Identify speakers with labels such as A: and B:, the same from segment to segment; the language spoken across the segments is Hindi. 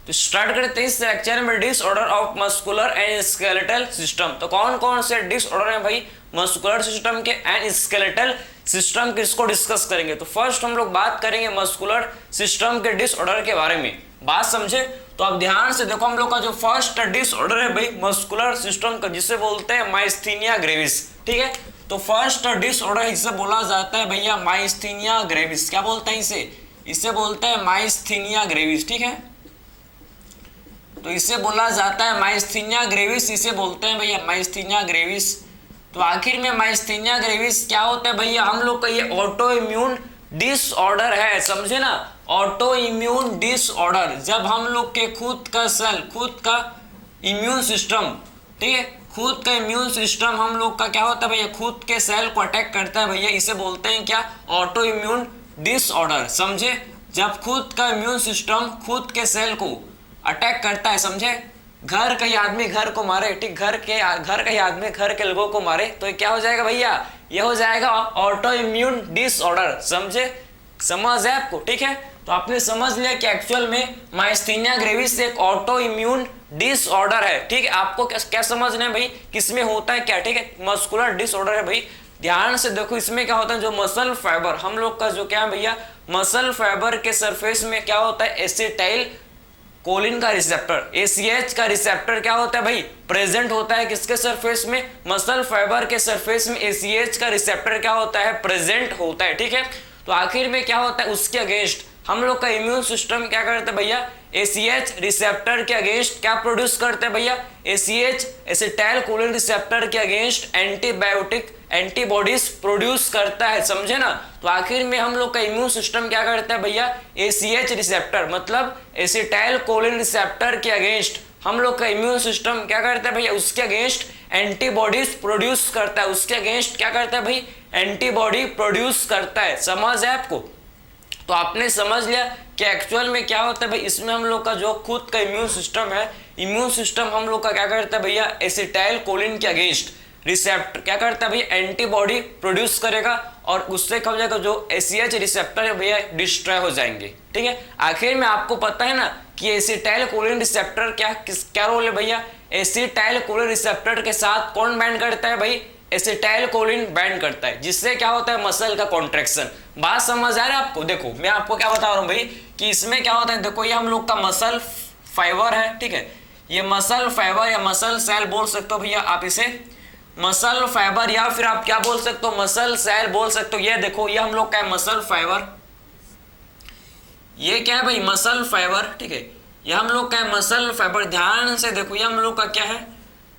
A: तो स्टार्ट करते हैं इस लेक्चर में disorder of muscular and skeletal system. तो कौन कौन से डिसऑर्डर हैं भाई मस्कुलर सिस्टम के एंड स्केलेटल सिस्टम के, इसको डिस्कस करेंगे। तो फर्स्ट हम लोग बात करेंगे मस्कुलर सिस्टम के डिसऑर्डर के बारे में। बात समझे तो अब ध्यान से देखो, हम लोग का जो फर्स्ट डिसऑर्डर है भाई मस्कुलर सिस्टम का, जिसे बोलते हैं माइस्थीनिया ग्रेविस। ठीक है, तो फर्स्ट डिसऑर्डर इसे बोला जाता है भैया माइस्थीनिया ग्रेविस। क्या बोलते हैं इसे बोलते हैं माइस्थीनिया ग्रेविस। ठीक है, तो इसे बोला जाता है माइस्थीनिया ग्रेविस, इसे बोलते हैं भैया माइस्थीनिया ग्रेविस। तो आखिर में माइस्थीनिया ग्रेविस क्या होता है भैया, हम लोग का ये ऑटो इम्यून डिसऑर्डर है, समझे ना। ऑटो इम्यून डिसऑर्डर, जब हम लोग के खुद का सेल, खुद का इम्यून सिस्टम, ठीक है, खुद का इम्यून सिस्टम हम लोग का क्या होता है भैया, खुद के सेल को अटैक करता है भैया, इसे बोलते हैं क्या, ऑटो इम्यून डिसऑर्डर। समझे, जब खुद का इम्यून सिस्टम खुद के सेल को अटैक करता है, समझे, घर का ही आदमी घर को मारे, ठीक, घर का ही आदमी घर के लोगों को मारे, तो क्या हो जाएगा भैया, ये हो जाएगा ऑटो इम्यून डिसऑर्डर। समझे, समझ है आपको। ठीक है, तो आपने समझ लिया कि एक्चुअल में माइस्थीनिया ग्रेविस एक ऑटो इम्यून डिसऑर्डर है। ठीक है, आपको क्या समझना है भाई, किसमें होता है क्या। ठीक है, मस्कुलर डिसऑर्डर है भाई। ध्यान से देखो, इसमें क्या होता है, जो मसल फाइबर हम लोग का जो क्या है भैया, मसल फाइबर के सरफेस में क्या होता है, एसिटाइल कोलिन का रिसेप्टर, ACH का रिसेप्टर क्या होता है भाई, प्रेजेंट होता है किसके सरफेस में, मसल फाइबर के सरफेस में ACH का रिसेप्टर क्या होता है, प्रेजेंट होता है। ठीक है, तो आखिर में क्या होता है, उसके अगेंस्ट हम लोग का इम्यून सिस्टम क्या करता है भैया, ACH रिसेप्टर के अगेंस्ट क्या प्रोड्यूस करते हैं भैया, ACH एसिटाइल कोलिन रिसेप्टर के अगेंस्ट एंटीबायोटिक एंटीबॉडीज प्रोड्यूस करता है, समझे ना। तो आखिर में हम लोग का इम्यून सिस्टम क्या करता है भैया, ACH रिसेप्टर मतलब एसिटाइल कोलिन रिसेप्टर के अगेंस्ट हम लोग का इम्यून सिस्टम क्या करता है भैया, उसके अगेंस्ट एंटीबॉडीज प्रोड्यूस करता है, उसके अगेंस्ट क्या करता है भाई, एंटीबॉडी प्रोड्यूस करता है। समझ है आपको। तो आपने समझ लिया कि एक्चुअल में क्या होता है भाई, इसमें हम लोग का जो खुद का इम्यून सिस्टम है, इम्यून सिस्टम हम लोग का क्या करता है भैया, एसिटाइल कोलिन के अगेंस्ट रिसेप्टर क्या करता है भैया, एंटीबॉडी प्रोड्यूस करेगा और उससे क्या हो जाएगा, जो ACH रिसेप्टर है भैया डिस्ट्रॉय हो जाएंगे। ठीक है, आखिर में आपको पता है ना कि एसिटाइल कोलिन रिसेप्टर क्या रोल है भैया, एसिटाइल कोलिन रिसेप्टर के साथ कौन बाइंड करता है भाई, एसिटाइल कोलिन बाइंड करता है, जिससे क्या होता है मसल का कॉन्ट्रैक्शन। बात समझ आ रहा है आपको। देखो मैं आपको क्या बता रहा हूँ भाई कि इसमें क्या होता है, देखो ये हम लोग का मसल फाइबर है, ठीक है, ये मसल फाइबर या मसल सेल बोल सकते हो भैया आप इसे, मसल फाइबर या फिर आप क्या बोल सकते हो, मसल सेल बोल सकते हो। ये देखो ये हम लोग का है मसल फाइबर, ये क्या है भाई, मसल फाइबर। ठीक है, ये हम लोग का है मसल फाइबर। ध्यान से देखो, ये हम लोग का क्या है,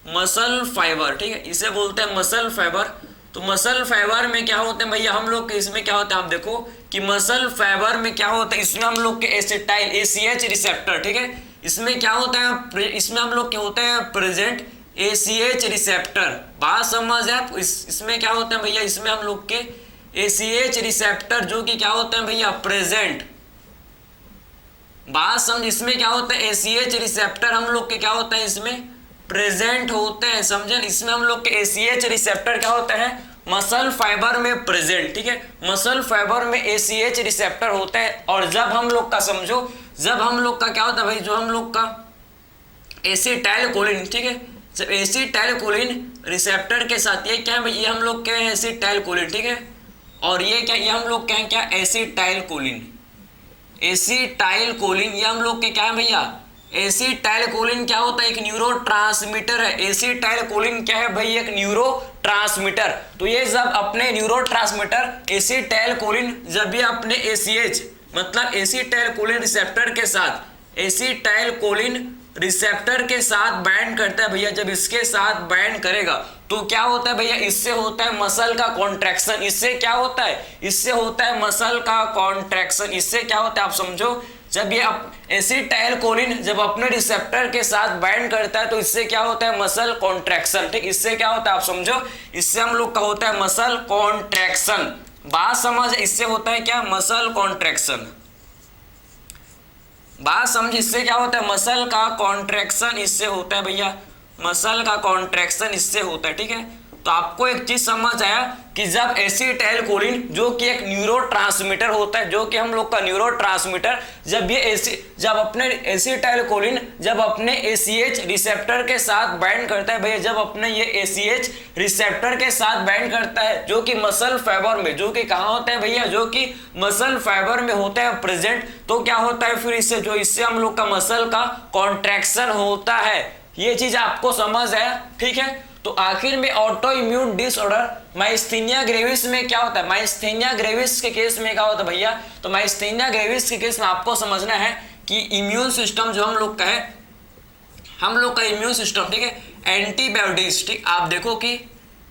A: मसल फाइबर। ठीक है, इसे बोलते हैं मसल फाइबर। तो मसल फाइबर में क्या होते हैं भैया, हम लोग के इसमें क्या होता है, आप देखो कि मसल फाइबर में क्या होता है, इसमें हम लोग के एसिटाइल ACH रिसेप्टर, ठीक है, इसमें क्या होता है, इसमें हम लोग के होते हैं प्रेजेंट ACH रिसेप्टर। बात समझ है आप। इसमें क्या होते हैं भैया, इसमें हम लोग के ACH रिसेप्टर जो कि क्या होते हैं भैया, प्रेजेंट। बात समझ, इसमें क्या होता है, ACH रिसेप्टर हम लोग के क्या होता है, इसमें प्रेजेंट होते हैं, समझे। इसमें हम लोग के ACH रिसेप्टर क्या होता है, मसल फाइबर में प्रेजेंट। ठीक है, मसल फाइबर में ACH रिसेप्टर होता है। और जब हम लोग का समझो, जब हम लोग का क्या होता है भाई, जो हम लोग का एसिटाइल कोलिन, ठीक है, जब एसिटाइल कोलिन रिसेप्टर के साथ ये क्या है भाई, ये हम लोग क्या है, एसिटाइल कोलिन, ठीक है, और ये क्या, ये हम लोग क्या है, क्या एसिटाइल कोलिन, एसिटाइल कोलिन ये हम लोग के क्या है भैया, एसिटाइल कोलिन क्या होता है, एक न्यूरोट्रांसमीटर है। एसिटाइल कोलिन क्या है भाई, एक न्यूरोट्रांसमीटर। तो ये जब अपने न्यूरोट्रांसमीटर एसिटाइल कोलिन जब ये अपने ACH मतलब एसिटाइल कोलिन रिसेप्टर के साथ, एसिटाइल कोलिन रिसेप्टर के साथ बाइंड करता है भैया, जब इसके साथ बाइंड करेगा तो क्या होता है भैया, इससे होता है मसल का कॉन्ट्रैक्शन। इससे क्या होता है, इससे होता है मसल का कॉन्ट्रैक्शन। इससे क्या होता है आप समझो, जब ये एसिटाइल कोलिन जब अपने रिसेप्टर के साथ बाइंड करता है तो इससे क्या होता है, मसल कॉन्ट्रैक्शन। ठीक, इससे क्या होता है आप समझो, इससे हम लोग का होता है मसल कॉन्ट्रैक्शन। बात समझ, इससे होता है क्या, मसल कॉन्ट्रैक्शन। बात समझ, इससे क्या होता है, मसल का कॉन्ट्रैक्शन इससे होता है भैया, मसल का कॉन्ट्रैक्शन इससे होता है। ठीक है, तो आपको एक चीज समझ आया कि जब एसिटाइलकोलिन जो कि एक न्यूरोट्रांसमीटर होता है, जो कि हम लोग का न्यूरोट्रांसमीटर, जब अपने एसिटाइलकोलिन जब अपने ACH रिसेप्टर के साथ बाइंड करता है भैया, जब अपने ये ACH रिसेप्टर के साथ बाइंड करता है, जो कि मसल फाइबर में, जो कि कहाँ होता है भैया, जो कि मसल फाइबर में होता है प्रेजेंट, तो क्या होता है फिर इससे हम लोग का मसल का कॉन्ट्रैक्शन होता है। ये चीज आपको समझ आया, ठीक है। तो आखिर में auto immune disorder myasthenia gravis में क्या होता है, माइस्थेनिया ग्रेविस के केस में क्या होता है भैया, तो माइस्थेनिया ग्रेविस के केस में आपको समझना है कि इम्यून सिस्टम जो हम लोग का है, हम लोग का इम्यून सिस्टम, ठीक है, एंटीबॉडीज, ठीक, आप देखो कि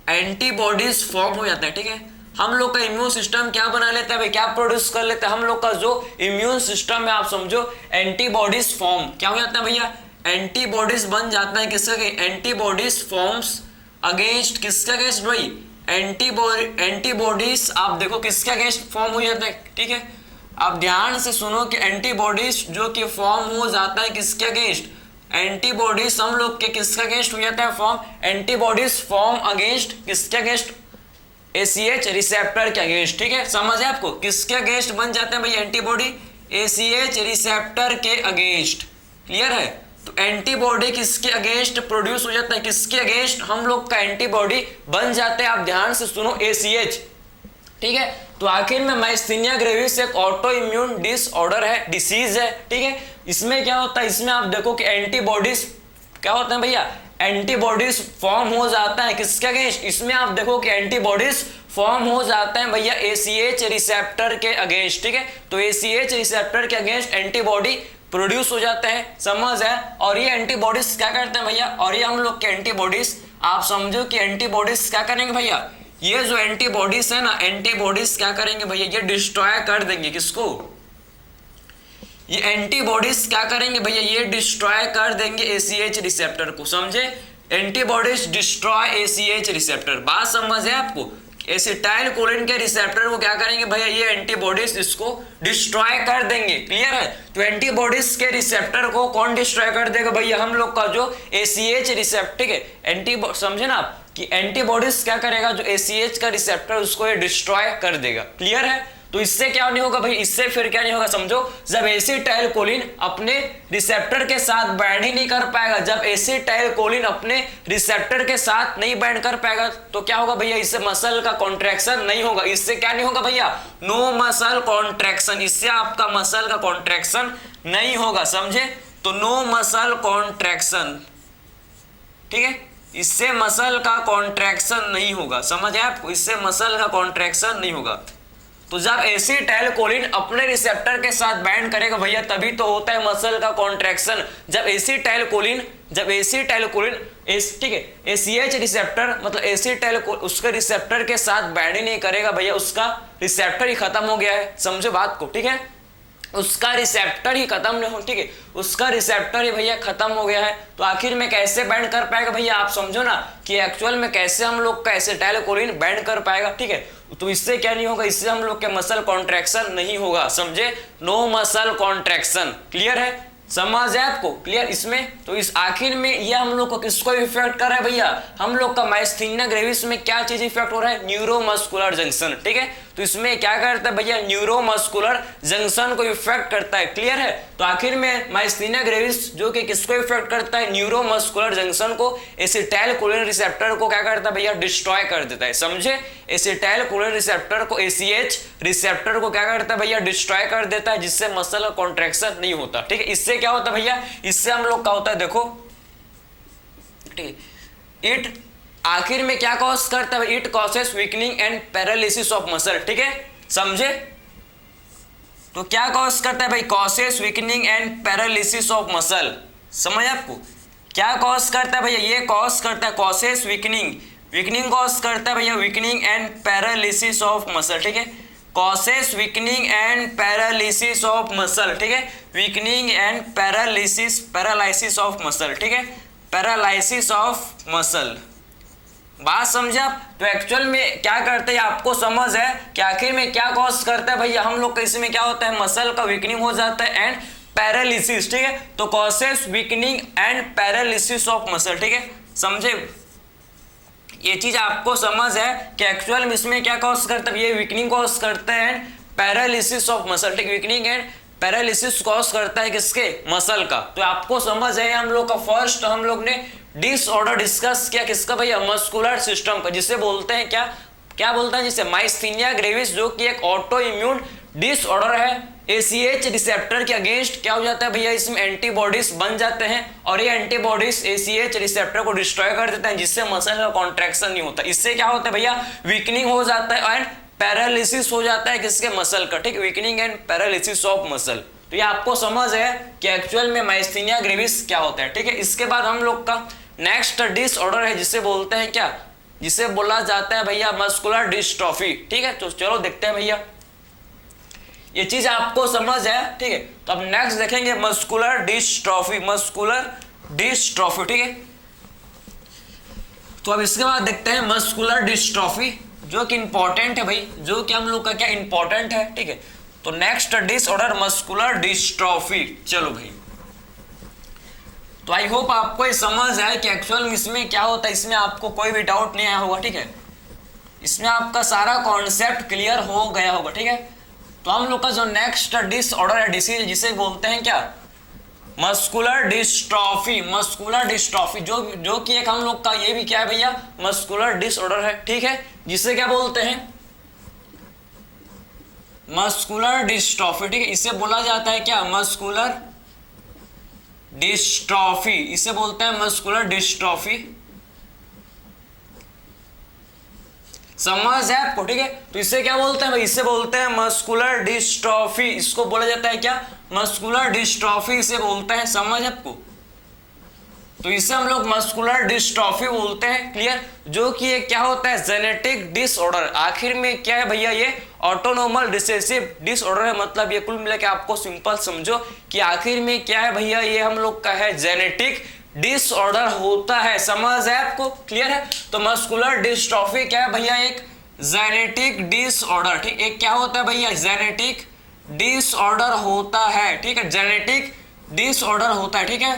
A: एंटीबॉडीज फॉर्म हो जाता है, ठीक है। हम लोग का इम्यून सिस्टम क्या बना लेता है भाई, क्या प्रोड्यूस कर लेता है, हम लोग का जो इम्यून सिस्टम है आप समझो एंटीबॉडीज फॉर्म क्या हो जाता है भैया, एंटीबॉडीज बन जाता है किसका, एंटीबॉडीज फॉर्म्स अगेंस्ट, किसका अगेंस्ट भाई, एंटीबॉडीज आप देखो किसका अगेंस्ट फॉर्म हो जाता है, ठीक है। आप ध्यान से सुनो कि एंटीबॉडीज जो कि फॉर्म हो जाता है किसके अगेंस्ट, एंटीबॉडीज हम लोग के किसका अगेंस्ट हो जाता है फॉर्म, एंटीबॉडीज फॉर्म अगेंस्ट किसके अगेंस्ट, ACH रिसेप्टर के अगेंस्ट, ठीक है। समझ है आपको, किसके अगेंस्ट बन जाते हैं भाई एंटीबॉडी, ACH रिसेप्टर के अगेंस्ट, क्लियर है। तो एंटीबॉडी किसके अगेंस्ट प्रोड्यूस हो जाता है, किसके अगेंस्ट हम लोग का एंटीबॉडी बन जाते हैं, आप ध्यान से सुनो ACH, ठीक है। तो आखिर में माइस्थेनिया ग्रेविस एक ऑटो इम्यून डिसऑर्डर है, डिसीज है, ठीक है। इसमें क्या होता है, इसमें आप देखो कि एंटीबॉडीज क्या होता है भैया, एंटीबॉडीज फॉर्म हो जाता है किसके अगेंस्ट, इसमें आप देखो कि एंटीबॉडीज फॉर्म हो जाता है भैया ACH रिसेप्टर के अगेंस्ट, ठीक है। तो ACH रिसेप्टर के अगेंस्ट एंटीबॉडी प्रोड्यूस हो जाता है, समझ है। और ये एंटीबॉडीज क्या करते हैं भैया, और ये हम लोग के एंटीबॉडीज आप समझो कि एंटीबॉडीज क्या करेंगे भैया, ये जो एंटीबॉडीज है ना, एंटीबॉडीज क्या करेंगे भैया, ये डिस्ट्रॉय कर देंगे किसको, ये एंटीबॉडीज क्या करेंगे भैया, ये डिस्ट्रॉय कर देंगे ACH रिसेप्टर को, समझे। एंटीबॉडीज डिस्ट्रॉय ACH रिसेप्टर, बात समझ है आपको। एसिटाइलकोलिन के रिसेप्टर को क्या करेंगे भैया, ये एंटीबॉडीज इसको डिस्ट्रॉय कर देंगे, क्लियर है। तो एंटीबॉडीज के रिसेप्टर को कौन डिस्ट्रॉय कर देगा भैया, हम लोग का जो ACH रिसेप्टर, ठीक है, समझे ना आप कि एंटीबॉडीज क्या करेगा, जो ACH का रिसेप्टर उसको ये डिस्ट्रॉय कर देगा, क्लियर है। तो इससे क्या नहीं होगा भाई, इससे फिर क्या नहीं होगा समझो, जब एसिटाइलकोलिन अपने रिसेप्टर के साथ बाइंड ही नहीं कर पाएगा, जब एसिटाइलकोलिन अपने रिसेप्टर के साथ नहीं बाइंड कर पाएगा तो क्या होगा भैया, इससे मसल का कॉन्ट्रैक्शन नहीं होगा, इससे क्या नहीं होगा भैया, नो मसल कॉन्ट्रैक्शन, इससे आपका मसल का कॉन्ट्रैक्शन नहीं होगा, समझे। तो नो मसल कॉन्ट्रैक्शन, ठीक है, इससे मसल का कॉन्ट्रैक्शन नहीं होगा, समझ है आपको, इससे मसल का कॉन्ट्रैक्शन नहीं होगा। तो जब एसिटाइलकोलिन अपने रिसेप्टर के साथ बाइंड करेगा भैया तभी तो होता है मसल का कॉन्ट्रैक्शन। जब एसिटाइलकोलिन ठीक है, ACH रिसेप्टर मतलब एसिटाइलकोलिन उसके रिसेप्टर के साथ बाइंड नहीं करेगा भैया, उसका रिसेप्टर ही खत्म हो गया है, समझो बात को, ठीक है। उसका रिसेप्टर ही खत्म नहीं हो, ठीक है, उसका रिसेप्टर ही भैया खत्म हो गया है। तो आखिर में कैसे बाइंड कर पाएगा भैया, आप समझो ना कि एक्चुअल में कैसे हम लोग का एसिटाइलकोलिन बाइंड कर पाएगा, ठीक है। तो इससे क्या नहीं होगा, इससे हम लोग के मसल कॉन्ट्रैक्शन नहीं होगा, समझे, नो मसल कॉन्ट्रैक्शन, क्लियर है, समझ है आपको, क्लियर। इसमें तो इस आखिर में ये हम लोग को किसको इफेक्ट कर रहा है भैया, हम लोग का माइस्थेनिया ग्रेविस में क्या चीज इफेक्ट हो रहा है, न्यूरोमस्कुलर जंक्शन, ठीक है। तो इसमें क्या करता है भैया, न्यूरोमस्कुलर जंक्शन को इफेक्ट करता है, क्लियर है। तो आखिर में माइस्थेनिया ग्रेविस जो कि किसको इफेक्ट करता है, न्यूरोमस्कुलर जंक्शन को, एसिटाइलकोलिन रिसेप्टर को क्या करता है भैया, डिस्ट्रॉय कर देता है, समझे। एसिटाइलकोलिन रिसेप्टर को ACH रिसेप्टर को क्या करता है भैया, डिस्ट्रॉय कर देता है, जिससे मसल का कॉन्ट्रैक्शन नहीं होता, ठीक है। इससे क्या होता है भैया, इससे हम लोग का होता है, देखो ठीक है, इट आखिर में क्या कॉज करता है, it causes weakening and paralysis of muscle, ठीक है, समझे। तो क्या कॉज करता है भाई, causes weakening and paralysis of muscle, समझ आपको क्या कॉज करता है भैया, ये कॉज करता है कॉजेस वीकनिंग कॉज करता है भैया, weakening and paralysis of muscle, ठीक है, causes weakening and paralysis of muscle, ठीक है, weakening and paralysis of muscle, ठीक है, पैरालिसिस ऑफ मसल, बात समझे आप। तो एक्चुअल में क्या करते हैं आपको समझ है कि आखिर में क्या कॉज करता है भैया, हम लोग इसमें क्या होता है, मसल का वीकनिंग हो जाता है एंड पैरालिसिस, ठीक है। तो causes weakening and paralysis of muscle, ठीक है, समझे। ये चीज आपको समझ है कि एक्चुअल में इसमें क्या कॉज करता है, ये वीकनिंग कॉज करता है एंड पैरालिसिस ऑफ मसल, ठीक, वीकनिंग एंड पैरालिसिस कॉज करता है किसके, मसल का। तो आपको समझ है हम लोग का फर्स्ट हम लोग ने डिसऑर्डर डिस्कस किया किसका भैया, मस्कुलर सिस्टम का, जिसे बोलते हैं क्या क्या बोलते हैं, जिसे माइस्थीनिया ग्रेविस, जो कि एक ऑटो इम्यून डिसऑर्डर है। ACH रिसेप्टर के अगेंस्ट क्या हो जाता है भैया, इसमें एंटीबॉडीज बन जाते हैं और ये एंटीबॉडीज ACH रिसेप्टर को डिस्ट्रॉय कर देते हैं, जिससे मसल का कॉन्ट्रैक्शन नहीं होता। इससे क्या होता है भैया, वीकनिंग हो जाता है एंड पैरालिसिस हो जाता है किसके, मसल का, ठीक, weakening and paralysis of muscle. तो ये आपको समझ है कि एक्चुअल में माइस्थीनिया ग्रेविस क्या होता है, ठीक है। इसके बाद हम लोग का नेक्स्ट डिसऑर्डर है जिसे बोलते हैं क्या, जिसे बोला जाता है भैया मस्कुलर डिस्ट्रॉफी, ठीक है। तो चलो देखते हैं भैया, ये चीज आपको समझ है, ठीक है। तो अब नेक्स्ट देखेंगे मस्कुलर डिस्ट्रॉफी, मस्कुलर डिस्ट्रॉफी, ठीक है। तो अब इसके बाद देखते हैं मस्कुलर डिस्ट्रॉफी, जो कि इंपॉर्टेंट है भाई, जो कि हम लोग का क्या इंपॉर्टेंट है, ठीक है। तो नेक्स्ट डिसऑर्डर मस्कुलर डिस्ट्रॉफी, चलो भाई। तो आई होप आपको ये समझ आए कि एक्चुअल इसमें क्या होता है, इसमें आपको कोई भी डाउट नहीं आया होगा, ठीक है। इसमें आपका सारा कॉन्सेप्ट क्लियर हो गया होगा, ठीक है। तो हम लोग का जो नेक्स्ट डिसऑर्डर है, डिसीज, जिसे बोलते हैं क्या, मस्कुलर डिस्ट्रॉफी, मस्कुलर डिस्ट्रॉफी, जो कि एक हम लोग का ये भी क्या है भैया, मस्कुलर डिसऑर्डर है, ठीक है, जिसे क्या बोलते हैं, मस्कुलर डिस्ट्रॉफी, ठीक है। इसे बोला जाता है क्या, मस्कुलर डिस्ट्रॉफी, इसे बोलते हैं मस्कुलर डिस्ट्रॉफी, समझ है आपको, ठीक है। तो इसे क्या बोलते हैं भाई, इसे बोलते हैं मस्कुलर डिस्ट्रॉफी, इसको बोला जाता है क्या, मस्कुलर डिस्ट्रॉफी इसे बोलते हैं, समझ है आपको। तो इसे हम लोग मस्कुलर डिस्ट्रॉफी बोलते हैं, क्लियर। जो कि ये क्या होता है, जेनेटिक डिसऑर्डर, आखिर में क्या है भैया, ये ऑटोनोमल रिसेसिव डिसऑर्डर है। मतलब ये कुल मिला के आपको सिंपल समझो कि आखिर में क्या है भैया, ये हम लोग का है जेनेटिक डिसऑर्डर होता है, समझ है आपको, क्लियर है। तो मस्कुलर डिस्ट्रॉफी क्या है भैया, एक जेनेटिक डिसऑर्डर, ठीक, एक क्या होता है भैया, जेनेटिक डिसऑर्डर होता है, ठीक है, जेनेटिक डिसऑर्डर होता है, ठीक है,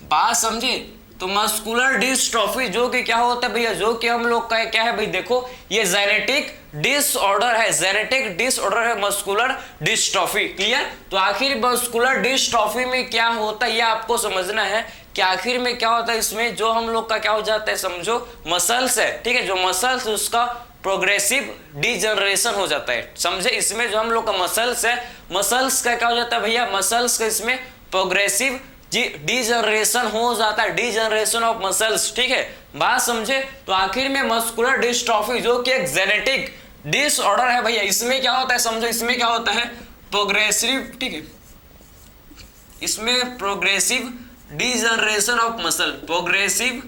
A: बात समझे। तो मस्कुलर डिस्ट्रॉफी जो कि क्या होता है भैया, जो कि हम लोग का क्या है भाई, देखो ये जेनेटिक डिसऑर्डर है, जेनेटिक डिसऑर्डर है मस्कुलर डिस्ट्रॉफी, क्लियर। तो आखिर मस्कुलर डिस्ट्रॉफी में क्या होता है, ये आपको समझना है कि आखिर में क्या होता है, इसमें जो हम लोग का क्या हो जाता है, समझो मसल्स है, ठीक है, जो मसल्स उसका प्रोग्रेसिव डिजनरेशन हो जाता है, समझे। इसमें जो हम लोग का मसल्स है, मसल्स का क्या हो जाता है भैया, मसल्स का इसमें प्रोग्रेसिव डिजनरेशन हो जाता है, डिजनरेशन ऑफ मसल्स, ठीक है, बात समझे। तो आखिर में मस्कुलर डिस्ट्रॉफी जो कि एक जेनेटिक डिसऑर्डर है भैया, इसमें क्या होता है, समझो, इसमें क्या होता है, प्रोग्रेसिव, ठीक है, इसमें progressive degeneration of muscle, progressive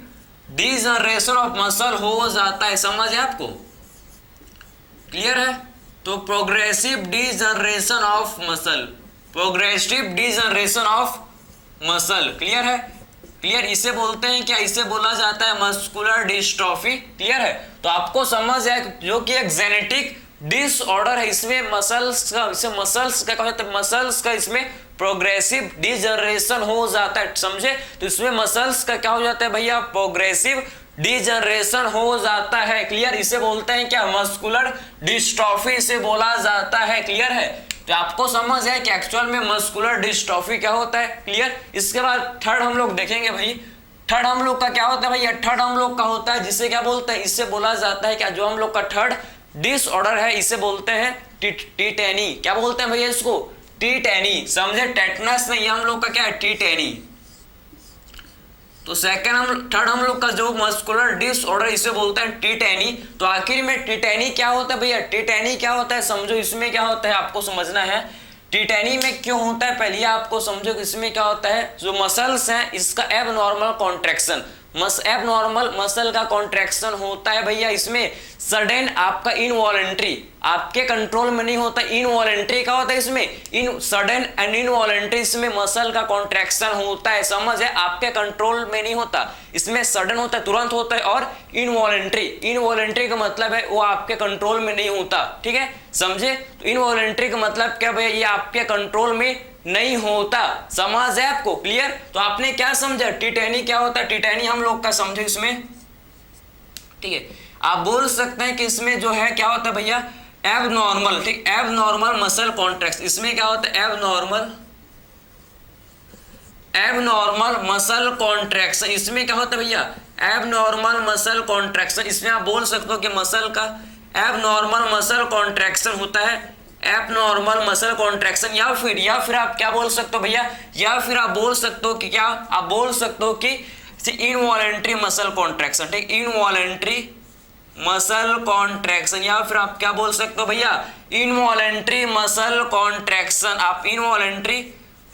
A: degeneration of muscle हो जाता है, समझ है आपको, क्लियर है। तो progressive degeneration of muscle, progressive degeneration of muscle, clear है, क्लियर। इसे बोलते हैं क्या, इसे बोला जाता है मस्कुलर डिस्ट्रॉफी, क्लियर है। तो आपको समझ है जो कि एक जेनेटिक डिसऑर्डर है, इसमें मसल्स का, इसे मसल्स का कहते हैं, मसल्स का इसमें प्रोग्रेसिव डिजनरेशन हो जाता है, समझे। तो इसमें मसल्स का क्या हो जाता है भैया, प्रोग्रेसिव डिजनरेशन हो जाता है, क्लियर। इसे बोलते हैं क्या, मस्कुलर डिस्ट्रॉफी इसे बोला जाता है, क्लियर है। तो आपको समझ है कि एक्चुअल में मस्कुलर डिस्ट्रॉफी क्या होता है, क्लियर। इसके बाद थर्ड हम लोग देखेंगे भाई, थर्ड हम लोग का क्या होता है भैया, थर्ड हम लोग का होता है जिसे क्या बोलते हैं, इससे बोला जाता है क्या, जो हम लोग का थर्ड डिसऑर्डर है इसे बोलते हैं टीटेनी, क्या बोलते हैं भैया इसको, टीटेनी, समझे, टेटनस नहीं, हम लोग का क्या है, टीटेनी। तो थर्ड हम लोग का जो मस्कुलर डिसऑर्डर इसे बोलते हैं टीटेनी। तो आखिर में टीटेनी क्या होता है भैया, टीटेनी क्या होता है, समझो, इसमें क्या होता है आपको समझना है, टीटेनी में क्यों होता है, पहले आपको समझो कि इसमें क्या होता है, जो मसल्स हैं इसका एबनॉर्मल कॉन्ट्रैक्शन, एबनॉर्मल मसल का कॉन्ट्रैक्शन होता है भैया, इसमें सडन आपका इनवॉलेंट्री, आपके कंट्रोल में नहीं होता, इनवॉलेंट्री का होता है इसमें, इन सडन एंड इनवॉलेंट्री इसमें मसल का कॉन्ट्रैक्शन होता है, समझ है, आपके कंट्रोल में नहीं होता, इसमें सडन होता है, तुरंत होता है, और इनवॉलेंट्री, इनवॉलेंट्री का मतलब है वो आपके कंट्रोल में नहीं होता, ठीक है, समझे। तो इनवॉलेंट्री का मतलब क्या भैया, ये आपके कंट्रोल में नहीं होता, समझ है आपको, क्लियर। तो आपने क्या समझा, टीटेनी क्या होता है, टीटेनी हम लोग का समझो इसमें ठीक है। आप बोल सकते हैं कि इसमें जो है क्या होता है भैया, एबनॉर्मल, ठीक, एबनॉर्मल मसल कॉन्ट्रैक्शन, इसमें क्या होता है एबनॉर्मल मसल कॉन्ट्रैक्शन, इसमें क्या होता है भैया, एबनॉर्मल मसल कॉन्ट्रैक्शन, इसमें आप बोल सकते हो कि मसल का एबनॉर्मल मसल कॉन्ट्रैक्शन होता है, एबनॉर्मल मसल कॉन्ट्रैक्शन, या फिर आप क्या बोल सकते हो भैया, या फिर आप बोल सकते हो कि क्या, आप बोल सकते हो कि इनवॉलेंट्री मसल कॉन्ट्रैक्शन, ठीक, इनवॉलेंट्री मसल कॉन्ट्रैक्शन, या फिर आप क्या बोल सकते हो भैया, इनवॉलेंट्री मसल कॉन्ट्रैक्शन, आप इनवॉलेंट्री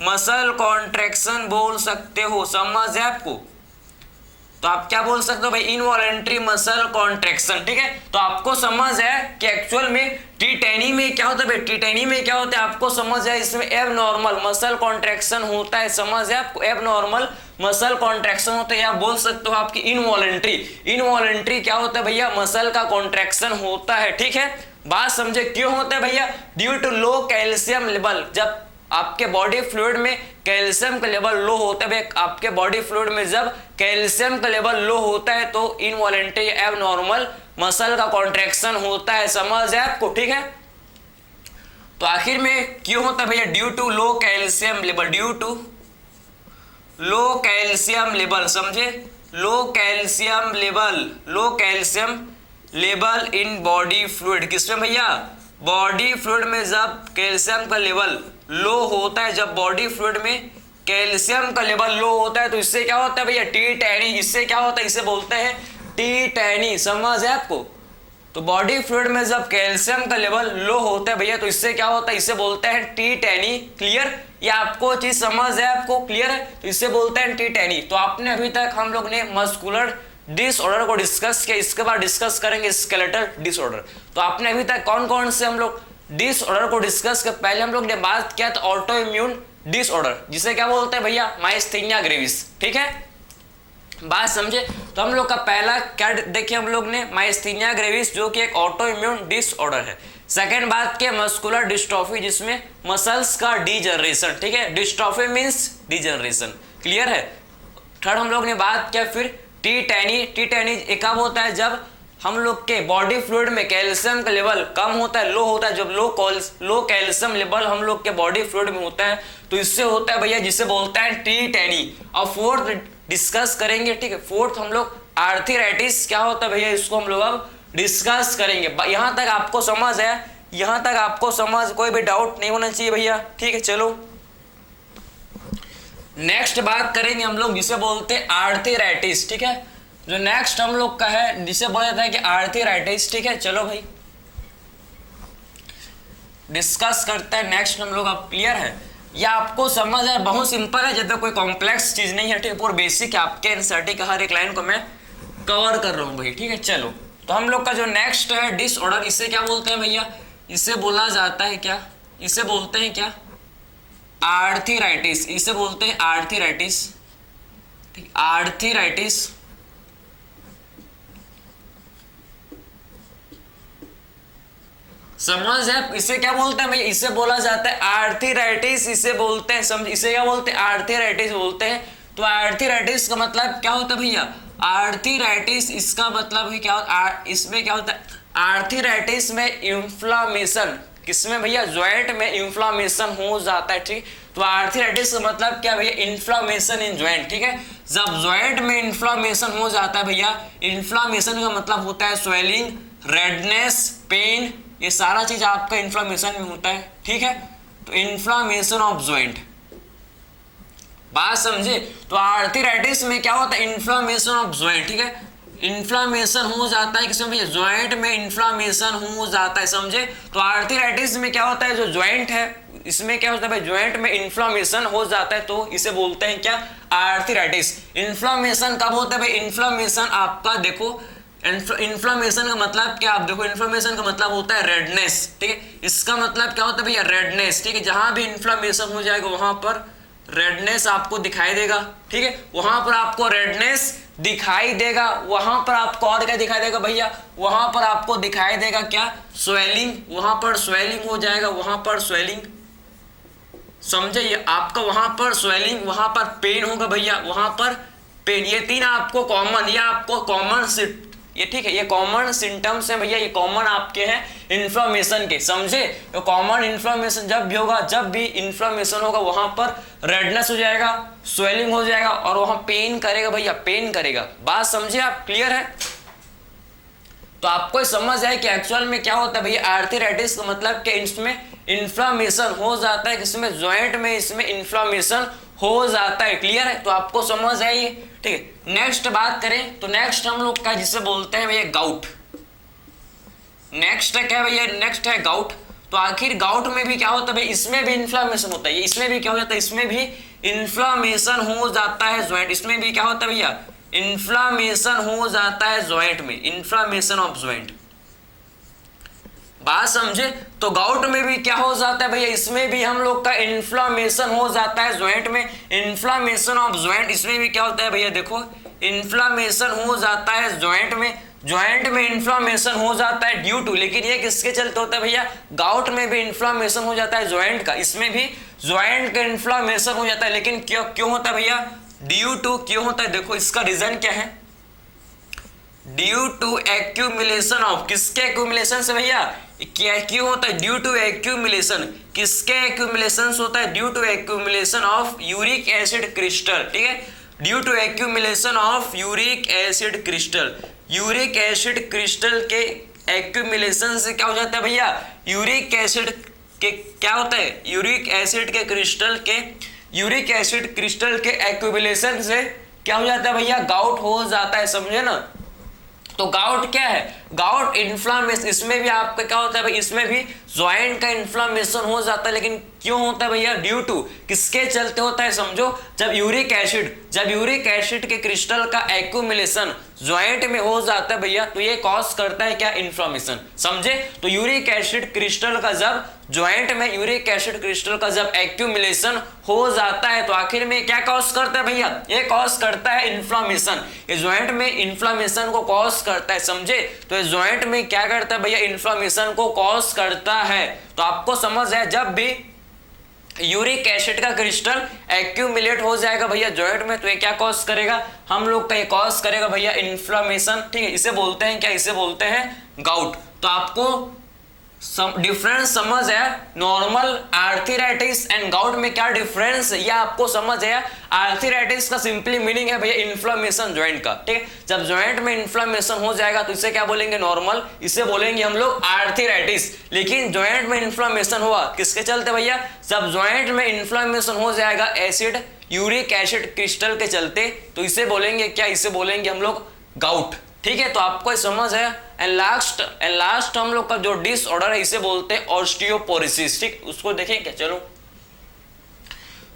A: मसल कॉन्ट्रैक्शन बोल सकते हो, समझ है आपको। तो आप क्या बोल सकते हो भाई, इनवॉलेंट्री मसल कॉन्ट्रैक्शन, ठीक है। तो आपको समझ है कि एक्चुअल में टी10 में क्या होता है भाई, टी10 में क्या होता है आपको समझ है, इसमें एबनॉर्मल मसल कॉन्ट्रैक्शन होता है, समझ है आपको, एबनॉर्मल मसल कॉन्ट्रैक्शन होता है, या बोल सकते हो आपकी इनवॉलेंट्री क्या होता है भैया, मसल का कॉन्ट्रैक्शन होता है, ठीक है। बात समझे क्यों होता है भैया, due to low calcium level, जब आपके बॉडी फ्लूइड में कैल्शियम का लेवल लो होता है, आपके बॉडी फ्लूइड में जब कैल्शियम का लेवल लो होता है तो इनवॉलेंट्री एबनॉर्मल मसल का कॉन्ट्रैक्शन होता है, समझ है आपको, ठीक है। तो आखिर में क्यों होता है भैया, due to low calcium level, due to low calcium level, समझे, low calcium level in body fluid, किसमें भैया, बॉडी फ्लूइड में जब कैल्शियम का लेवल लो होता है, जब बॉडी फ्लूइड में कैल्शियम का लेवल लो होता है तो इससे क्या होता है भैया, टी10, इससे क्या होता है, इसे बोलते हैं टी10, समझ है आपको। तो बॉडी फ्लूइड में जब कैल्शियम का लेवल लो होता है भैया तो इससे क्या होता है, इसे बोलते हैं टी10, क्लियर, ये आपको चीज समझ है, आपको क्लियर है, तो इसे बोलते हैं टी10। तो आपने अभी तक हम लोग ने मस्कुलर डिसऑर्डर को डिस्कस किया, इसके बाद डिस्कस करेंगे स्केलेटल डिसऑर्डर। तो आपने अभी तक कौन कौन से हम लोग डिसऑर्डर को डिस्कस कर, पहले हम लोग ने बात किया था ऑटो इम्यून डिसऑर्डर, जिसे क्या बोलते हैं भैया, माइस्थीनिया ग्रेविस, ठीक है, बात समझे। तो हम लोग का पहला क्या देखिए, हम लोग ने माइस्थीनिया ग्रेविस जो कि एक ऑटो इम्यून डिसऑर्डर है। सेकंड बात किया मस्कुलर डिस्ट्रॉफी, जिसमें मसल्स का डीजनरेशन, ठीक है, डिस्ट्रॉफी मींस डीजनरेशन, क्लियर है। थर्ड हम लोग ने बात किया फिर टी10 कब होता है, जब हम लोग के बॉडी फ्लूइड में कैल्शियम का लेवल कम होता है, लो होता है, जब लो कैल्शियम लेवल हम लोग के बॉडी फ्लूइड में होता है तो इससे होता है भैया, जिसे बोलता है टी10। और फोर्थ डिस्कस करेंगे, ठीक है, फोर्थ हम लोग आर्थराइटिस क्या होता है भैया, इसको हम लोग अब डिस्कस करेंगे। यहां तक आपको समझ है, यहां तक आपको समझ, कोई भी डाउट नहीं होना चाहिए भैया, ठीक है। चलो नेक्स्ट बात करेंगे हम लोग जिसे बोलते हैं आर्थराइटिस, ठीक है, जो नेक्स्ट हम लोग का है जिसे बोला जाता है कि आर्थराइटिस, ठीक है। चलो भाई डिस्कस करते हैं नेक्स्ट हम लोग, अब क्लियर है, या आपको समझ है, बहुत सिंपल है, जब तक कोई कॉम्प्लेक्स चीज नहीं है, ठीक है, पूरा बेसिक है, आपके एनसीईआरटी का हर एक लाइन को मैं कवर कर रहा हूँ भाई, ठीक है। चलो तो हम लोग का जो नेक्स्ट है डिसऑर्डर, इसे क्या बोलते हैं भैया, इसे बोला जाता है क्या, इसे बोलते हैं क्या, आर्थराइटिस, इसे बोलते हैं आर्थराइटिस, ठीक, आर्थराइटिस। समझ है, इसे क्या बोलते हैं भैया, इसे बोला जाता है आर्थराइटिस, इसे बोलते हैं, समझ, इसे क्या बोलते हैं, आर्थराइटिस बोलते हैं। तो आर्थराइटिस का मतलब क्या होता है भैया, आर्थराइटिस इसका मतलब है क्या, इसमें क्या होता है, आर्थराइटिस में इंफ्लामेशन, किसमें भैया, ज्वाइंट में इंफ्लामेशन हो जाता है, ठीक। तो आर्थराइटिस का मतलब क्या भैया, इंफ्लामेशन इन ज्वाइंट, ठीक है, जब ज्वाइंट में इंफ्लामेशन हो जाता है भैया, इंफ्लामेशन का मतलब होता है स्वेलिंग, रेडनेस, पेन, ये सारा चीज आपका इंफ्लामेशन में होता है, ठीक है। तो इंफ्लामेशन ऑफ ज्वाइंट, बात समझे। तो आर्थराइटिस में क्या होता है, इंफ्लामेशन ऑफ ज्वाइंट, ठीक है, इंफ्लामेशन हो जाता है किसमें भैया, ज्वाइंट में इंफ्लामेशन हो जाता है, समझे। तो आर्थराइटिस में क्या होता है, जो ज्वाइंट है इसमें क्या होता है भाई, ज्वाइंट में इंफ्लामेशन हो जाता है तो इसे बोलते हैं क्या, आर्थराइटिस। इंफ्लामेशन कब होता है भाई, इंफ्लामेशन आपका देखो, इन्फ्लामेशन का मतलब क्या, आप देखो, इन्फ्लामेशन का मतलब होता है रेडनेस, ठीक है, इसका मतलब क्या होता है भैया, रेडनेस, ठीक है, जहां भी इन्फ्लामेशन हो जाएगा वहां पर रेडनेस आपको दिखाई देगा, ठीक है, वहां पर आपको रेडनेस दिखाई देगा, वहां पर आपको और क्या दिखाई देगा भैया, वहां पर आपको दिखाई देगा क्या, स्वेलिंग, वहां पर स्वेलिंग हो जाएगा, वहां पर स्वेलिंग, समझे, ये आपका वहां पर स्वेलिंग, वहां पर पेन होगा भैया, वहां पर पेन, ये तीन आपको कॉमन, या आपको कॉमन ये ठीक है, ये कॉमन सिम्टम्स हैं भैया, ये कॉमन आपके हैं इन्फ्लामेशन के, समझे। तो कॉमन इन्फ्लामेशन जब भी होगा, जब भी इन्फ्लामेशन होगा वहां पर रेडनेस हो जाएगा, स्वेलिंग हो जाएगा और वहां पेन करेगा भैया, पेन करेगा। बात समझे आप, क्लियर है। तो आपको समझ आए कि एक्चुअल में क्या होता है भैया, आर्थराइटिस का मतलब कि इसमें इन्फ्लामेशन हो जाता है, किसमें, जॉइंट में इसमें इन्फ्लामेशन हो जाता है। क्लियर है, तो आपको समझ आई, ठीक है। नेक्स्ट बात करें तो नेक्स्ट हम लोग का जिसे बोलते हैं भैया गाउट। नेक्स्ट है क्या भैया, नेक्स्ट है गाउट। तो आखिर गाउट में भी क्या होता है भाई, इसमें भी इन्फ्लामेशन होता है, इसमें भी क्या हो जाता है, इसमें भी इन्फ्लामेशन हो जाता है जॉइंट, इसमें भी क्या होता है भैया, इन्फ्लामेशन हो जाता है जॉइंट में, इन्फ्लामेशन ऑफ जॉइंट। बात समझे। तो गाउट में भी क्या हो जाता है भैया, इसमें भी हम लोग का इन्फ्लामेशन हो जाता है जॉइंट में, इन्फ्लामेशन ऑफ जॉइंट। इसमें भी क्या होता है भैया, देखो इन्फ्लामेशन हो जाता है जॉइंट में, जॉइंट में इन्फ्लामेशन हो जाता है ड्यू टू, लेकिन ये किसके चलते होता है भैया, गाउट में भी इन्फ्लामेशन हो जाता है जॉइंट का, इसमें भी जॉइंट का इन्फ्लामेशन हो जाता है, लेकिन क्यों क्यों होता है भैया, ड्यू टू क्यों होता है, देखो इसका रीजन क्या है, ड्यू टू एक्यूमुलेशन ऑफ, किसके एक्यूमुलेशन से भैया, क्या क्यों होता है, ड्यू टू एक्यूमुलेशन, किसके एक्यूमुलेशन होता है, due to accumulation of uric acid crystal, ठीक है, due to accumulation of uric acid crystal. Uric acid crystal के एक्यूमुलेशन से क्या हो जाता है भैया, यूरिक एसिड के क्या होता है, यूरिक एसिड के क्रिस्टल के, यूरिक एसिड क्रिस्टल के एक्यूमुलेशन से क्या हो जाता है भैया, गाउट हो जाता है, समझे ना। तो गाउट क्या है, गाउट इन्फ्लामेशन, इसमें भी आपका क्या होता है भाई, इसमें भी जॉइंट का इन्फ्लामेशन हो जाता है, लेकिन क्यों होता है भैया, ड्यू टू, किसके चलते होता है, समझो, जब यूरिक एसिड के क्रिस्टल का एक्यूमुलेशन जॉइंट में हो जाता है भैया, तो ये कॉज करता है क्या, इन्फ्लामेशन, समझे। तो यूरिक एसिड क्रिस्टल का जब जॉइंट में यूरिक एसिड क्रिस्टल का जब एक्यूमुलेशन हो जाता है, तो आखिर में क्या कॉज करता है भैया, ये कॉज करता है इन्फ्लामेशन, ये जॉइंट में इन्फ्लामेशन को कॉज करता है, समझे। तो ये जॉइंट में क्या करता है भैया, इन्फ्लामेशन को कॉज करता है। तो आपको समझ है, जब भी यूरिक एसिड का क्रिस्टल एक्यूमुलेट हो जाएगा भैया जॉइंट में, तो ये क्या कॉज करेगा, हम लोग का ये कॉज करेगा भैया इन्फ्लामेशन, ठीक है। इसे बोलते हैं क्या, इसे बोलते हैं गाउट। तो आपको डिफरेंस समझ है, नॉर्मल आर्थराइटिस एंड गाउट में क्या डिफरेंस है, ये आपको समझ है। आर्थराइटिस का सिंपली मीनिंग है भैया इन्फ्लामेशन जॉइंट का, ठीक है। जब जॉइंट में इन्फ्लामेशन हो जाएगा तो इसे क्या बोलेंगे, नॉर्मल, इसे बोलेंगे हम लोग आर्थराइटिस। लेकिन जॉइंट में इन्फ्लामेशन हुआ किसके चलते भैया, जब जॉइंट में इन्फ्लामेशन हो जाएगा एसिड, यूरिक एसिड क्रिस्टल के चलते, तो इसे बोलेंगे क्या, इसे बोलेंगे हम लोग गाउट, ठीक है। तो आपको समझ है। एंड लास्ट हम लोग का जो डिसऑर्डर है इसे बोलते हैं ऑस्टियोपोरोसिस, ठीक, उसको देखें क्या, चलो।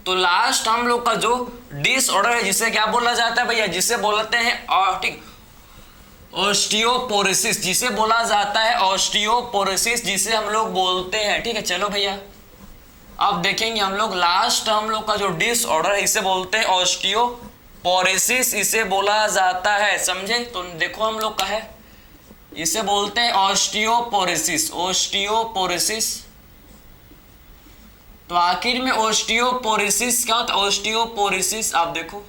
A: तो लास्ट हम लोग का जो डिसऑर्डर है जिसे क्या बोला जाता है भैया, जिसे बोलते हैं ठीक, ऑस्टियोपोरोसिस, जिसे बोला जाता है ऑस्टियोपोरोसिस, जिसे हम लोग बोलते हैं, ठीक है। चलो भैया अब देखेंगे हम लोग, लास्ट हम लोग का जो डिसऑर्डर है इसे बोलते हैं ऑस्टियोपोरोसिस, इसे बोला जाता है, समझे। तो देखो हम लोग का है, इसे बोलते हैं ऑस्टियोपोरोसिस, ऑस्टियोपोरोसिस। तो आखिर में ऑस्टियोपोरोसिस क्या होता है, ऑस्टियोपोरोसिस आप देखो,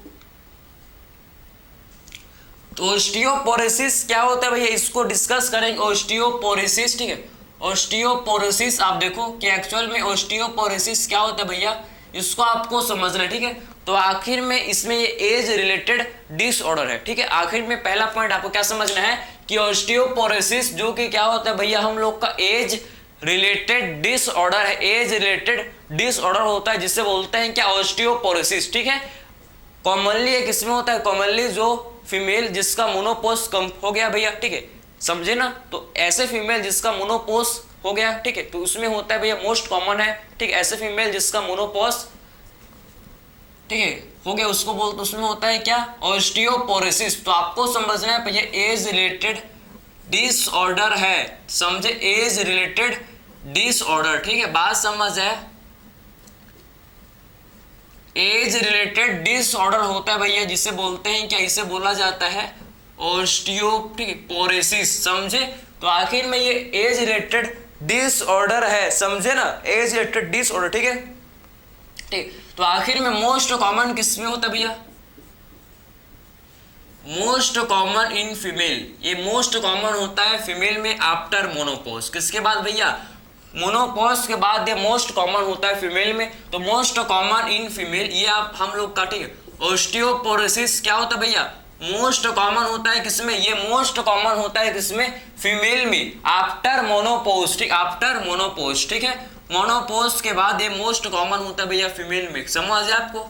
A: तो ऑस्टियोपोरोसिस क्या होता है भैया, इसको डिस्कस करेंगे, ऑस्टियोपोरोसिस, ठीक है। ऑस्टियोपोरोसिस आप देखो कि एक्चुअल में ऑस्टियोपोरोसिस क्या होता है भैया, इसको आपको समझना है, ठीक है। तो आखिर में इसमें ये एज रिलेटेड डिसऑर्डर है, ठीक है। आखिर में पहला पॉइंट आपको क्या समझना है कि ऑस्टियोपोरोसिस जो कि क्या होता है भैया, हम लोग का एज रिलेटेड डिसऑर्डर है, एज रिलेटेड डिसऑर्डर होता है, जिसे बोलते हैं क्या, ऑस्टियोपोरोसिस, ठीक है। कॉमनली ये किसमें होता है, कॉमनली जो फीमेल जिसका मोनोपोज कम हो गया भैया, ठीक है, समझे ना। तो ऐसे फीमेल जिसका मोनोपोज हो गया, ठीक है, तो उसमें होता है भैया, मोस्ट कॉमन है, ठीक, ऐसे फीमेल जिसका मोनोपोज, ठीक है, हो गया, उसको बोलते, उसमें होता है क्या, ऑस्टियोपोरोसिस। तो आपको समझना है भैया एज रिलेटेड डिसऑर्डर है, समझे, एज रिलेटेड डिसऑर्डर, ठीक है, बात समझ है। एज रिलेटेड डिसऑर्डर होता है भैया, जिसे बोलते हैं क्या, इसे बोला जाता है ऑस्टियोपोरोसिस, समझे। तो आखिर में ये एज रिलेटेड डिसऑर्डर है, समझे ना, एज रिलेटेड डिसऑर्डर, ठीक है, ठीक। तो आखिर में मोस्ट कॉमन किसमें होता है भैया, मोस्ट कॉमन इन फीमेल, ये मोस्ट कॉमन होता है फीमेल में आफ्टर मोनोपॉज। किसके बाद भैया? मोनोपॉज के बाद ये मोस्ट कॉमन होता है फीमेल में। तो मोस्ट कॉमन इन फीमेल ये आप हम लोग का, ठीक है। ऑस्टियोपोरोसिस क्या होता है भैया? मोस्ट कॉमन होता है किसमें? ये मोस्ट कॉमन होता है किसमें? फीमेल में आफ्टर मोनोपॉज, ठीक, आफ्टर मोनोपॉज, ठीक है। मोनोपॉज के बाद ये मोस्ट कॉमन होता है भैया फीमेल में, समझ है आपको?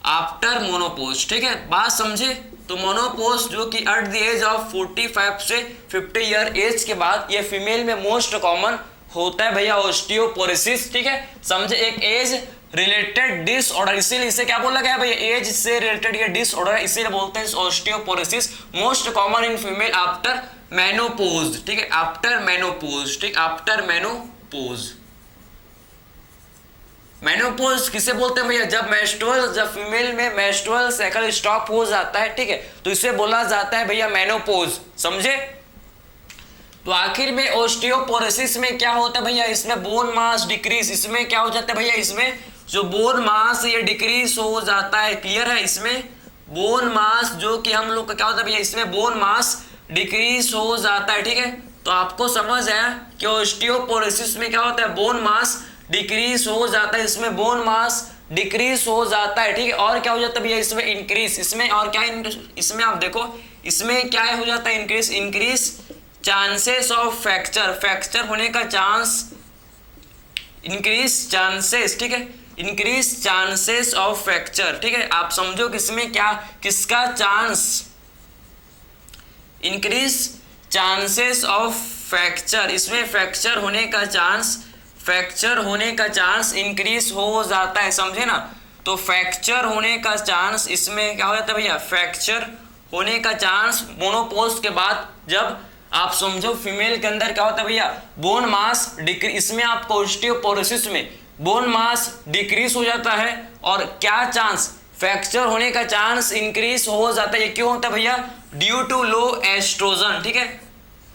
A: आफ्टर मोनोपॉज, ठीक है, बात समझे? तो मोनोपॉज जो कि एट द एज ऑफ 45 से 50 ईयर एज के बाद ये फीमेल में मोस्ट कॉमन होता है भैया ऑस्टियोपोरोसिस, ठीक है, समझे? एक एज रिलेटेड डिसऑर्डर, इसीलिए इसे क्या बोला गया भैया? एज से रिलेटेड ये डिसऑर्डर है, इसीलिए बोलते हैं osteoporosis. Most common in female after menopause, ठीक है, आफ्टर मेनोपॉज, ठीक, आफ्टर मेनोपॉज। मेनोपॉज किसे बोलते हैं भैया? जब फीमेल में मेंस्ट्रुअल साइकिल स्टॉप हो जाता है, ठीक है, तो इसे बोला जाता है भैया मेनोपॉज, समझे? तो आखिर में ऑस्टियोपोरोसिस में क्या होता है भैया? इसमें बोन मास डिक्रीज, इसमें क्या हो जाता है भैया? इसमें जो बोन मास ये डिक्रीज हो जाता है, क्लियर है? इसमें बोन मास जो कि हम लोग का क्या होता है भैया? इसमें बोन मास डिक्रीज हो जाता है, ठीक है। तो आपको समझ आया कि ऑस्टियोपोरोसिस में क्या होता है? बोन मास डिक्रीज हो जाता है, इसमें बोन मास डिक्रीज हो जाता है, ठीक है। और क्या हो जाता है भैया? इसमें इंक्रीज, इसमें और क्या, इसमें आप देखो इसमें क्या हो जाता है? Increase chances of fracture, fracture होने का चांस, इंक्रीज चांसेस, ठीक है, इंक्रीज चांसेस ऑफ फ्रैक्चर, ठीक है। आप समझो कि इसमें क्या, किसका chance? Increase chances of fracture, इसमें फ्रैक्चर होने का चांस, फ्रैक्चर होने का चांस इंक्रीज हो जाता है, समझे ना? तो फ्रैक्चर होने का चांस इसमें क्या हो जाता है भैया? फ्रैक्चर होने का चांस मोनोपॉज के बाद, जब आप समझो फीमेल के अंदर क्या होता है भैया? बोन मास डिक्रीज, इसमें आपको ऑस्टियोपोरोसिस में बोन मास डिक्रीज हो जाता है और क्या चांस? फ्रैक्चर होने का चांस इंक्रीज हो जाता है। ये क्यों होता है भैया? ड्यू टू लो एस्ट्रोजन, ठीक है,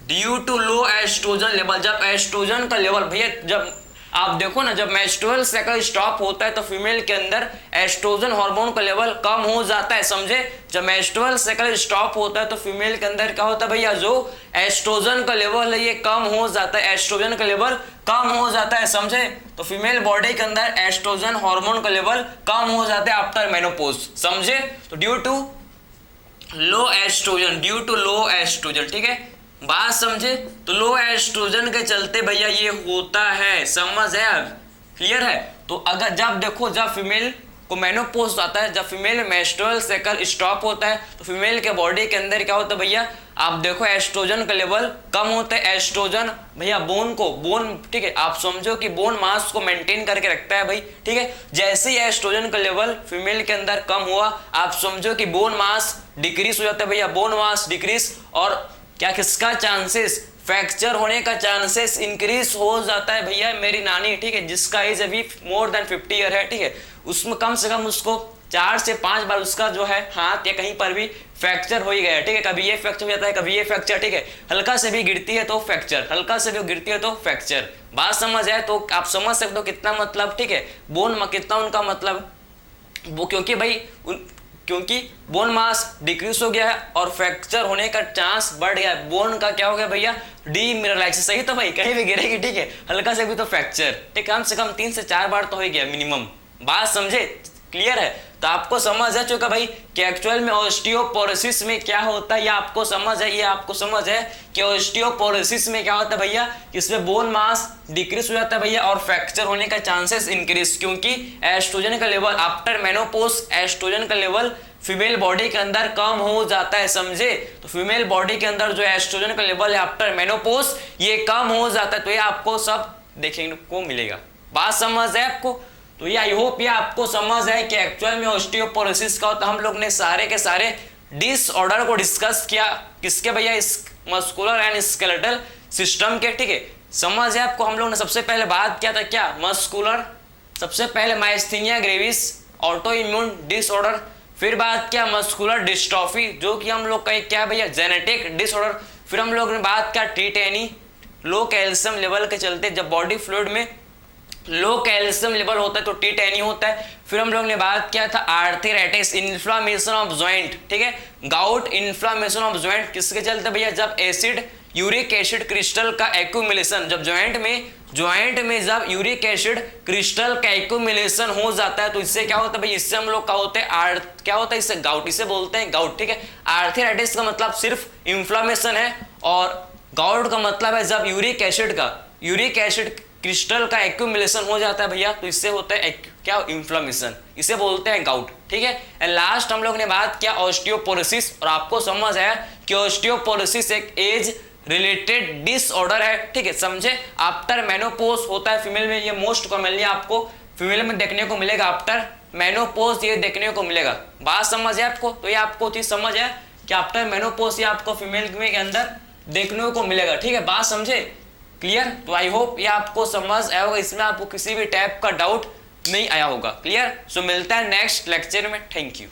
A: due to low estrogen level. जब एस्ट्रोजन का लेवल भैया, जब आप देखो ना, जब मेंस्ट्रुअल साइकिल स्टॉप होता है तो फीमेल के अंदर एस्ट्रोजन हार्मोन का लेवल कम हो जाता है, समझे? जब मेंस्ट्रुअल साइकिल स्टॉप होता है तो फीमेल के अंदर क्या होता है भैया? जो एस्ट्रोजन का लेवल है ये कम हो जाता है, एस्ट्रोजन का लेवल कम हो जाता है, समझे? तो फीमेल बॉडी के अंदर एस्ट्रोजन हार्मोन का लेवल कम हो जाता है आफ्टर मेनोपॉज, समझे? तो due to low estrogen, due to low estrogen, ठीक है, बात समझे? तो लो एस्ट्रोजन के चलते भैया ये होता है, समझ है? क्लियर है? तो अगर जब देखो, जब फीमेल को मेनोपॉज आता है, जब फीमेल मेंस्ट्रुअल साइकिल स्टॉप होता है तो फीमेल के बॉडी के अंदर क्या होता है भैया? आप देखो एस्ट्रोजन का लेवल कम होता है। एस्ट्रोजन भैया बोन, ठीक है, आप समझो कि बोन मास को मेंटेन करके रखता है भाई, ठीक है। जैसे ही एस्ट्रोजन का लेवल फीमेल के अंदर कम हुआ, आप समझो कि बोन मास डिक्रीज हो जाता है भैया, बोन मास डिक्रीज, और क्या, किसका चांसेस? फ्रैक्चर होने का चांसेस इंक्रीज हो जाता है भैया। मेरी नानी, ठीक है, जिसका एज अभी मोर देन 50 ईयर है, ठीक है, उसमें कम से कम उसको 4 से 5 बार उसका जो है हाथ या कहीं पर भी फ्रैक्चर हो ही गया, ठीक है। कभी ये फ्रैक्चर हो जाता है, कभी ये फ्रैक्चर, ठीक है, हल्का से भी गिरती है तो फ्रैक्चर, हल्का से भी गिरती है तो फ्रैक्चर। बात समझ आए तो आप समझ सकते हो कितना मतलब, ठीक है, बोन कितना उनका मतलब वो, क्योंकि भाई क्योंकि बोन मास डिक्रीज हो गया है और फ्रैक्चर होने का चांस बढ़ गया है। बोन का क्या हो गया भैया? डीमिनरलाइजेशन, सही तो भाई, कहीं भी गिरेगी, ठीक है, हल्का से भी तो फ्रैक्चर, ठीक, कम से कम 3 से 4 बार तो हो गया मिनिमम। बात समझे? क्लियर है? तो आपको समझ आ चुका भाई कि एक्चुअल में ऑस्टियोपोरोसिस में क्या होता है, ये आपको समझ है, ये आपको समझ है कि ऑस्टियोपोरोसिस में क्या होता है भैया? इसमें बोन मास डिक्रीज हो जाता है भैया और फ्रैक्चर होने का चांसेस इंक्रीज, क्योंकि एस्ट्रोजन का लेवल आफ्टर मेनोपॉज, एस्ट्रोजन का लेवल फीमेल बॉडी के अंदर कम हो जाता है, समझे? तो फीमेल बॉडी के अंदर जो एस्ट्रोजन का लेवल है आफ्टर मेनोपॉज ये कम हो जाता है। तो ये आपको सब देखने को मिलेगा। बात समझ है आपको? तो ये आई होप ये आपको समझ है कि एक्चुअल में ऑस्टियोपोरोसिस का होता है। हम लोग ने सारे के सारे डिसऑर्डर को डिस्कस किया, किसके भैया? इस मस्कुलर एंड स्केलेटल सिस्टम के, ठीक है, समझ है आपको? हम लोग ने सबसे पहले बात किया था क्या? मस्कुलर, सबसे पहले myasthenia gravis auto immune disorder, फिर बात किया मस्कुलर डिस्ट्रॉफी जो कि हम लोग का क्या भैया? Genetic disorder. फिर हम लोग ने बात किया टीटेनी, लो कैल्शियम लेवल के चलते जब बॉडी फ्लूइड में लो कैल्शियम लेवल होता है तो T10 ही होता है। फिर हम लोग ने बात किया था आर्थराइटिस, इन्फ्लामेशन ऑफ जॉइंट, ठीक है। गाउट, इन्फ्लामेशन ऑफ जॉइंट किसके चलते भैया, जब एसिड यूरिक एसिड क्रिस्टल का एक्यूमुलेशन, जब जॉइंट में जब यूरिक एसिड क्रिस्टल का एक्यूमुलेशन हो जाता है तो इससे क्या होता है भाई, इससे हम लोग का होते हैं क्या होता है, इससे गाउट, इसे बोलते हैं गाउट, ठीक है। आर्थराइटिस का मतलब सिर्फ इन्फ्लामेशन है और गाउट का मतलब है जब यूरिक एसिड क्रिस्टल का एक्यूमुलेशन हो जाता है भैया तो इससे होता है क्या, इन्फ्लामेशन, इसे बोलते हैं गाउट, ठीक है। एंड लास्ट हम लोग ने बात किया ऑस्टियोपोरोसिस, और आपको समझ आया कि ऑस्टियोपोरोसिस एक एज रिलेटेड डिसऑर्डर है, ठीक है, समझे। आफ्टर मेनोपॉज होता है फीमेल में, ये मोस्ट कॉमनली आपको फीमेल में देखने को मिलेगा, आफ्टर मेनोपॉज ये देखने को मिलेगा। बात समझ है आपको, तो ये आपको चीज समझ है कि आफ्टर मेनोपॉज ये आपको फीमेल में के अंदर देखने को मिलेगा, ठीक है। बात समझे, क्लियर। तो आई होप ये आपको समझ आया होगा, इसमें आपको किसी भी टाइप का डाउट नहीं आया होगा, क्लियर। सो मिलता है नेक्स्ट लेक्चर में, थैंक यू।